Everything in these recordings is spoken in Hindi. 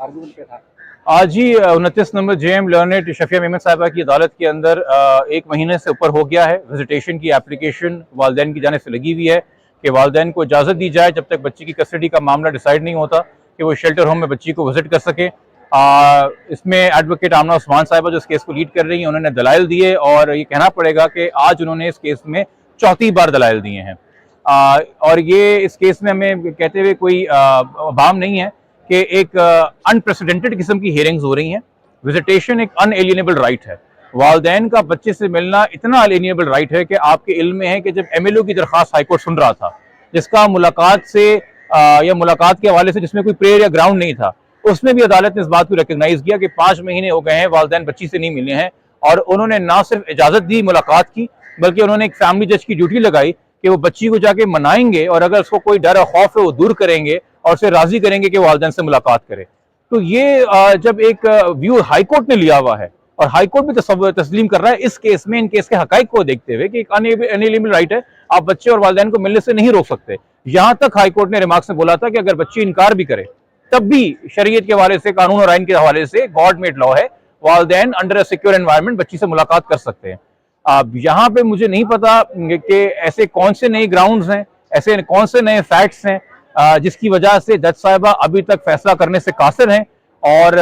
आर्गूमेंट पे था। आज ही 29 number JM learned Shafiya Memon साहिबा की अदालत के अंदर 1 महीने से ऊपर हो गया है। विजिटेशन की एप्लीकेशन वालदैन की जानिब से लगी हुई है कि वालदैन को इजाज़त दी जाए जब तक बच्ची की कस्टडी का मामला डिसाइड नहीं होता कि वो शेल्टर होम में बच्ची को विजिट कर सके। इसमें एडवोकेट आमना उस्मान साहिबा जो इस केस को लीड कर रही हैं उन्होंने दलाइल दिए और ये कहना पड़ेगा कि आज उन्होंने इस केस में चौथी बार दलाइल दिए हैं। और ये इस केस में हमें कहते हुए कोई बाम नहीं है कि एक अनप्रेसिडेंटेड किस्म की हियरिंग्स हो रही हैं। विजिटेशन एक अनएलिएनेबल राइट है। वालदैन का बच्चे से मिलना इतना अनएलिएनेबल राइट है कि आपके इल्म में है कि जब एमएलओ की दरख्वास्त हाईकोर्ट सुन रहा था, जिसका मुलाकात से या मुलाकात के हवाले से जिसमें कोई प्रेयर या ग्राउंड नहीं था, उसमें भी अदालत ने इस बात को रिकग्नाइज किया कि 5 महीने हो गए हैं वालदैन बच्ची से नहीं मिले हैं और उन्होंने ना सिर्फ इजाजत दी मुलाकात की, बल्कि उन्होंने एक फैमिली जज की ड्यूटी लगाई कि वो बच्ची को जाके मनाएंगे और अगर उसको कोई डर और खौफ है वो दूर करेंगे और उसे राजी करेंगे कि वालदैन से मुलाकात करे। तो ये जब एक व्यू हाईकोर्ट ने लिया हुआ है और हाईकोर्ट भी तस्लीम कर रहा है इस केस में, इन केस के हकाइक को देखते हुए कि एक अनएलिएनेबल राइट है, आप बच्चे और वालदैन को मिलने से नहीं रोक सकते। यहां तक हाईकोर्ट ने रिमार्क्स में बोला था कि अगर बच्ची इनकार भी करे तब भी शरीयत के हवाले से, कानून और आइन के हवाले से गॉड मेड लॉ है, वालदैन अंडर अ सिक्योर एनवायरनमेंट बच्ची से मुलाकात कर सकते हैं। अब यहाँ पे मुझे नहीं पता कि ऐसे कौन से नए ग्राउंड्स हैं, ऐसे कौन से नए फैक्ट्स हैं जिसकी वजह से जज साहिबा अभी तक फैसला करने से कासिर हैं। और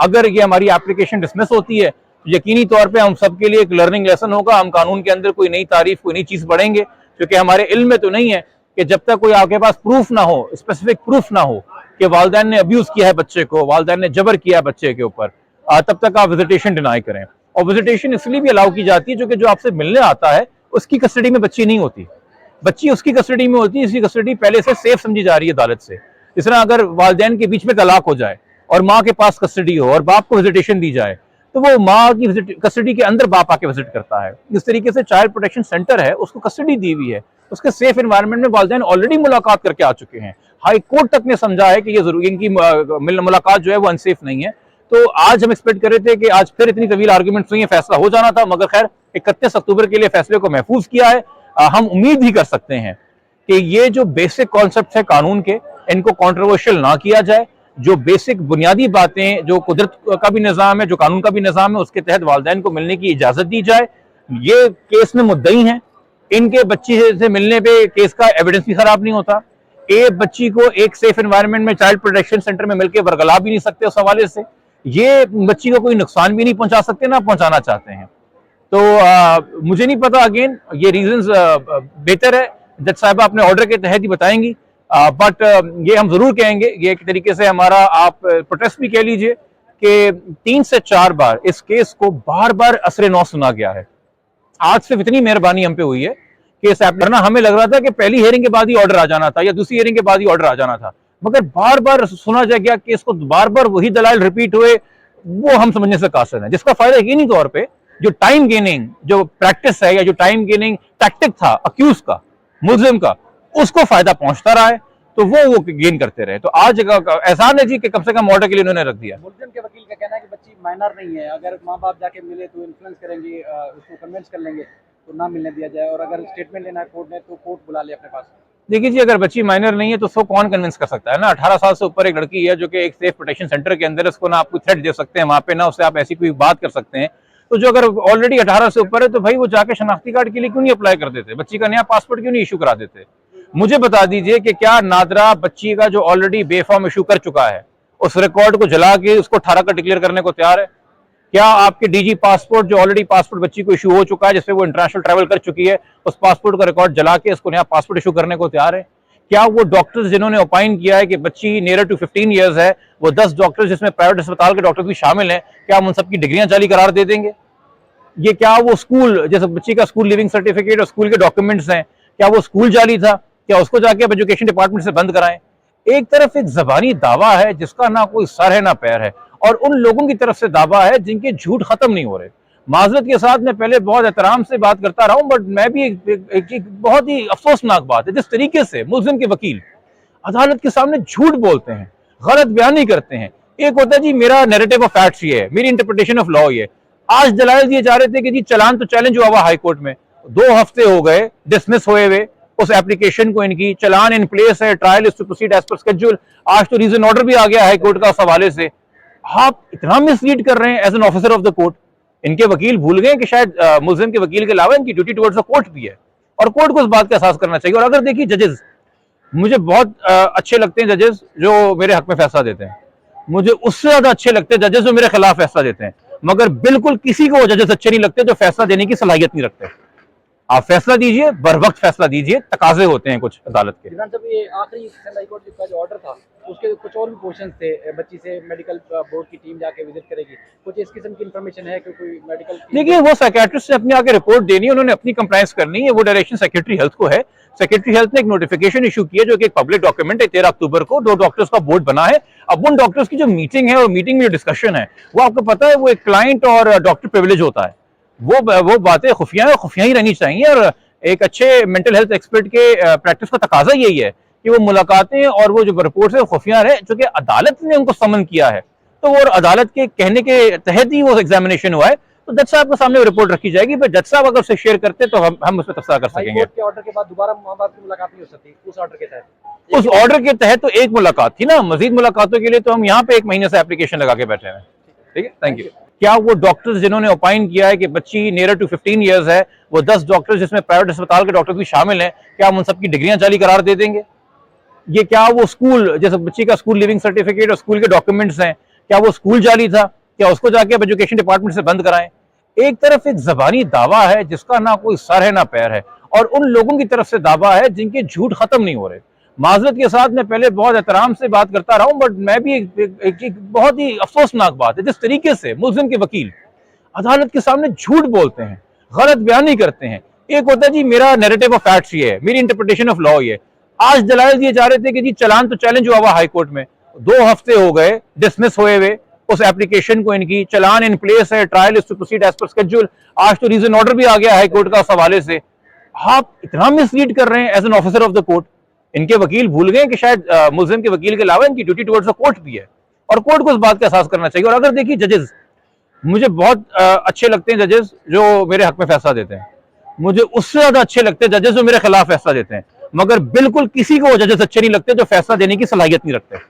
अगर ये हमारी एप्लीकेशन डिसमिस होती है तो यकीनी तौर पे हम सबके लिए एक लर्निंग लेसन होगा। हम कानून के अंदर कोई नई तारीफ, कोई नई चीज़ पढ़ेंगे, क्योंकि हमारे इल्म में तो नहीं है कि जब तक कोई आपके पास प्रूफ ना हो, स्पेसिफिक प्रूफ ना हो कि वालदैन ने अब्यूज़ किया है बच्चे को, वालदैन ने जबर किया है बच्चे के ऊपर, तब तक आप विजिटेशन डिनाई करें। और विजिटेशन इसलिए भी अलाउ की जाती है जो कि जो आपसे मिलने आता है उसकी कस्टडी में बच्ची नहीं होती, बच्ची उसकी कस्टडी में होती है, इसकी कस्टडी पहले से सेफ समझी जा रही है अदालत से। इस तरह अगर वालदैन के बीच में तलाक हो जाए और माँ के पास कस्टडी हो और बाप को विजिटेशन दी जाए तो वो माँ की कस्टडी के अंदर बाप आके विजिट करता है। इस तरीके से चाइल्ड प्रोटेक्शन सेंटर है, उसको कस्टडी दी हुई है, उसके सेफ एनवायरनमेंट में वालदैन ऑलरेडी मुलाकात करके आ चुके हैं। हाई कोर्ट तक ने समझा है कि ये जरूरी, इनकी मुलाकात जो है वो अनसेफ नहीं है। तो आज हम एक्सपेक्ट कर रहे थे कि आज फिर इतनी तवील आर्ग्यूमेंट्स हुई, फैसला हो जाना था, मगर खैर 31 अक्टूबर के लिए फैसले को महफूज किया है। हम उम्मीद ही कर सकते हैं कि ये जो बेसिक कॉन्सेप्ट है कानून के, इनको कंट्रोवर्शियल ना किया जाए। जो बेसिक बुनियादी बातें, जो कुदरत का भी निज़ाम है, जो कानून का भी निज़ाम है, उसके तहत वालदैन को मिलने की इजाज़त दी जाए। ये केस में मुद्दई हैं, इनके बच्ची से मिलने पे केस का एविडेंस भी खराब नहीं होता। एक बच्ची को एक सेफ एनवायरनमेंट में चाइल्ड प्रोटेक्शन सेंटर में मिलकर बरगला भी नहीं सकते, उस हवाले से ये बच्ची को कोई नुकसान भी नहीं पहुंचा सकते, ना पहुंचाना चाहते हैं। तो मुझे नहीं पता, अगेन ये रीजंस बेहतर है जज साहिबा अपने ऑर्डर के तहत ही बताएंगी, बट ये हम जरूर कहेंगे, ये एक तरीके से हमारा आप प्रोटेस्ट भी कह लीजिए कि 3 से 4 बार इस केस को बार बार असरे नौ सुना गया है। आज सिर्फ इतनी मेहरबानी हम पे हुई है कि इस करना, हमें लग रहा था कि पहली हियरिंग के बाद ही ऑर्डर आ जाना था या दूसरी हियरिंग के बाद ही ऑर्डर आ जाना था, मगर बार बार सुना जा गया कि इसको बार बार वही दलाइल रिपीट हुए, वो हम समझने से कासिर है। जिसका फायदा यकीनी तौर पे जो टाइम गेनिंग जो प्रैक्टिस है या जो टाइम गेनिंग टैक्टिक था अक्यूज का, मुल्जिम का, उसको फायदा पहुंचता रहा है, तो वो गेन करते रहे। तो आज एहसान है जी कि कम से कम ऑर्डर के लिए उन्होंने रख दिया। मुल्जिम के वकील का कहना है कि बच्ची माइनर नहीं है, अगर माँ बाप जाके मिले तो इन्फ्लुएंस करेंगे, उसको कन्विंस कर लेंगे तो ना मिलने दिया जाए, और अगर स्टेटमेंट लेना है कोर्ट ने तो कोर्ट बुला ले अपने पास। देखिए जी, अगर बच्ची माइनर नहीं है तो उसको कौन कन्विंस कर सकता है ना। 18 साल से ऊपर एक लड़की है जो कि एक सेफ प्रोटेक्शन सेंटर के अंदर है, उसको ना आप कोई थ्रेट दे सकते हैं वहां पे, ना उससे आप ऐसी कोई बात कर सकते हैं। तो जो अगर ऑलरेडी 18 से ऊपर है तो भाई वो जाके शनाख्ती कार्ड के लिए क्यों नहीं अप्लाई कर देते, बच्ची का नया पासपोर्ट क्यों नहीं इशू करा देते। मुझे बता दीजिए कि क्या नादरा बच्ची का जो ऑलरेडी बेफॉर्म इशू कर चुका है उस रिकॉर्ड को जला के उसको 18 का डिक्लेयर करने को तैयार है? क्या आपके डीजी पासपोर्ट जो ऑलरेडी पासपोर्ट बच्ची को इशू हो चुका है, जिसपे वो इंटरनेशनल ट्रैवल कर चुकी है, उस पासपोर्ट का रिकॉर्ड जला के उसको नया पासपोर्ट इशू करने को तैयार है? क्या वो डॉक्टर्स जिन्होंने ओपाइन किया है कि बच्ची नियर टू 15 ईयर्स है, वो 10 डॉक्टर्स जिसमें प्राइवेट अस्पताल के डॉक्टर्स भी शामिल हैं, क्या हम उन सबकी डिग्रियां जाली करार दे देंगे? ये क्या वो स्कूल, जैसे बच्ची का स्कूल लिविंग सर्टिफिकेट और स्कूल के डॉक्यूमेंट्स हैं, क्या वो स्कूल जाली था? क्या उसको जाके अब एजुकेशन डिपार्टमेंट से बंद कराएं? एक तरफ एक जबानी दावा है जिसका ना कोई सर है ना पैर है, और उन लोगों की तरफ से दावा है जिनके झूठ खत्म नहीं हो रहे। माजरत के साथ मैं पहले बहुत एहतराम से बात करता रहा हूं, बट मैं भी एक बहुत ही अफसोसनाक बात है जिस तरीके से मुल्जिम के वकील अदालत के सामने झूठ बोलते हैं, गलत बयानी करते हैं। एक होता है जी मेरा नैरेटिव ऑफ फैक्ट्स ये है, मेरी इंटरप्रिटेशन ऑफ लॉ ये। आज दलाइल दिए जा रहे थे कि जी चलान तो चैलेंज हुआ हुआ हाई कोर्ट में, 2 हफ्ते हो गए डिसमिस हुए हुए उस एप्लीकेशन को, इनकी चलान इन प्लेस है, trial is to proceed as per schedule. आज तो रीजन ऑर्डर भी आ गया हाई कोर्ट का उस हवाले से। आप इतना मिसलीड कर रहे हैं as an officer of the court. इनके वकील भूल गए कि शायद मुल्जिम के वकील के अलावा इनकी ड्यूटी टुवर्ड्स द कोर्ट भी है, और कोर्ट को इस बात का एहसास करना चाहिए। और अगर देखिए जजेस, मुझे बहुत अच्छे लगते हैं जजेस जो मेरे हक में फैसला देते हैं, मुझे उससे ज्यादा अच्छे लगते हैं जजेस जो मेरे खिलाफ फैसला देते हैं, मगर बिल्कुल किसी को वो जजेस अच्छे नहीं लगते जो फैसला देने की सलाहियत नहीं रखते। आप फैसला दीजिए, बर वक्त फैसला दीजिए, तकाजे होते हैं कुछ अदालत के। विधान साहब, ये आखिरी सिंध हाई कोर्ट का जो ऑर्डर था उसके कुछ और भी क्वेश्चन थे, बच्ची से मेडिकल बोर्ड की टीम जाके विजिट करेगी, कुछ इस किस्म की इन्फॉर्मेशन है कि कोई मेडिकल? देखिए, वो साइकियाट्रिस्ट से अपनी आगे रिपोर्ट देनी है, उन्होंने अपनी कंप्लायंस करनी है, वो डायरेक्शन सेक्रेटरी हेल्थ को है। सेक्रेटरी हेल्थ ने एक नोटिफिकेशन इशू किया जो कि एक पब्लिक डॉक्यूमेंट है। 13 अक्टूबर को 2 डॉक्टर्स का बोर्ड बना है। अब उन डॉक्टर्स की जो मीटिंग है और मीटिंग में जो डिस्कशन है वो आपको पता है वो एक क्लाइंट और डॉक्टर प्रिविलेज होता है। वो बातें खुफिया है, खुफिया ही रहनी चाहिए। और एक अच्छे मेंटल हेल्थ एक्सपर्ट के प्रैक्टिस का तकाजा यही है कि वो मुलाकातें और वो जो रिपोर्ट है खुफिया रहे, जो कि अदालत ने उनको समन किया है, तो वो अदालत के कहने के तहत ही वो एग्जामिनेशन हुआ है। तो जज साहब के सामने वो रिपोर्ट रखी जाएगी, पर जज साहब अगर उसे शेयर करते तो हम उस पर तबसरा कर सकेंगे। कोर्ट के ऑर्डर के बाद दोबारा माँ बाप की मुलाकात नहीं हो सकती उस ऑर्डर के तहत? उस ऑर्डर के तहत तो एक मुलाकात थी ना, मजीद मुलाकातों के लिए तो हम यहाँ पे 1 महीने से एप्लीकेशन लगा के बैठे हैं। ठीक है, थैंक यू। क्या वो डॉक्टर्स जिन्होंने ओपाइन किया है कि बच्ची नियर टू 15 ईयर्स है, वो 10 डॉक्टर्स जिसमें प्राइवेट अस्पताल के डॉक्टर्स भी शामिल हैं, क्या हम उन सबकी डिग्रियां जाली करार दे देंगे? ये क्या वो स्कूल, जैसे बच्ची का स्कूल लिविंग सर्टिफिकेट और स्कूल के डॉक्यूमेंट्स हैं, क्या वो स्कूल जाली था? क्या उसको जाके अब एजुकेशन डिपार्टमेंट से बंद कराएं? एक तरफ एक जबानी दावा है जिसका ना कोई सर है ना पैर है, और उन लोगों की तरफ से दावा है जिनके झूठ खत्म नहीं हो रहे। माजरत के साथ मैं पहले बहुत एहतराम से बात करता रहा हूं, बट मैं भी एक बहुत ही अफसोसनाक बात है जिस तरीके से मुल्जिम के वकील अदालत के सामने झूठ बोलते हैं, गलत बयानी करते हैं। एक होता है जी मेरा नैरेटिव ऑफ फैक्ट्स ये है, मेरी इंटरप्रिटेशन ऑफ लॉ ये है। आज दलाइल दिए जा रहे थे कि जी चलान तो चैलेंज हुआ हाई कोर्ट में, 2 हफ्ते हो गए डिसमिस हुए हुए उस एप्लीकेशन को, इनकी चलान इन प्लेस है, trial is to proceed as per schedule. आज तो रीजन ऑर्डर भी आ गया हाई कोर्ट का उस हवाले से। आप इतना मिसलीड कर रहे हैं as an officer of the court. इनके वकील भूल गए कि शायद मुल्जिम के वकील के अलावा इनकी ड्यूटी टुवर्ड्स द कोर्ट भी है, और कोर्ट को इस बात का एहसास करना चाहिए। और अगर देखिए जजेस, मुझे बहुत अच्छे लगते हैं जजेस जो मेरे हक में फैसला देते हैं, मुझे उससे ज्यादा अच्छे लगते हैं जजेस जो मेरे खिलाफ फैसला देते हैं, मगर बिल्कुल किसी को वो जजेस अच्छे नहीं लगते जो फैसला देने की सलाहियत नहीं रखते।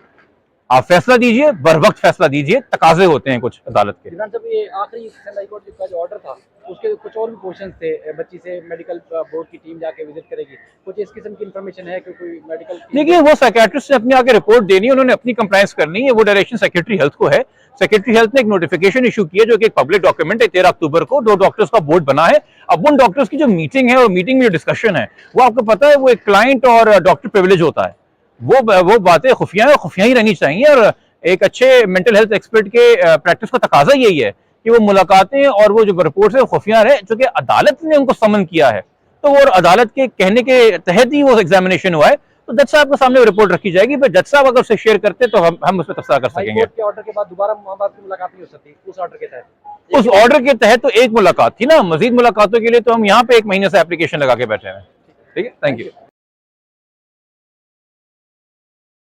आप फैसला दीजिए, बर वक्त फैसला दीजिए, तकाजे होते हैं कुछ अदालत के। विधान साहब, ये आखिरी सिंध हाई कोर्ट का जो ऑर्डर था उसके कुछ और भी क्वेश्चन थे, बच्ची से मेडिकल बोर्ड की टीम जाके विजिट करेगी, कुछ इस किस्म की इन्फॉर्मेशन है कि कोई मेडिकल? देखिए, वो साइकियाट्रिस्ट से अपनी आगे रिपोर्ट देनी है, उन्होंने अपनी कंप्लायंस करनी है, वो डायरेक्शन सेक्रेटरी हेल्थ को है। सेक्रेटरी हेल्थ ने एक नोटिफिकेशन इशू किया जो कि एक पब्लिक डॉक्यूमेंट है। 13 अक्टूबर को 2 डॉक्टर्स का बोर्ड बना है। अब उन डॉक्टर्स की जो मीटिंग है और मीटिंग में जो डिस्कशन है वो आपको पता है वो एक क्लाइंट और डॉक्टर प्रिविलेज होता है। वो बातें खुफिया है, खुफिया ही रहनी चाहिए। और एक अच्छे मेंटल हेल्थ एक्सपर्ट के प्रैक्टिस का तकाजा यही है कि वो मुलाकातें और वो जो रिपोर्ट है खुफिया रहे, जो कि अदालत ने उनको समन किया है, तो वो अदालत के कहने के तहत ही वो एग्जामिनेशन हुआ है। तो जज साहब के सामने वो रिपोर्ट रखी जाएगी, पर जज साहब अगर उसे शेयर करते तो हम उस पर तबसरा कर सकेंगे। कोर्ट के ऑर्डर के बाद दोबारा माँ बाप की मुलाकात नहीं हो सकती उस ऑर्डर के तहत? उस ऑर्डर के तहत तो एक मुलाकात थी ना, मजीद मुलाकातों के लिए तो हम यहाँ पे 1 महीने से एप्लीकेशन लगा के बैठे हैं। ठीक है, थैंक यू।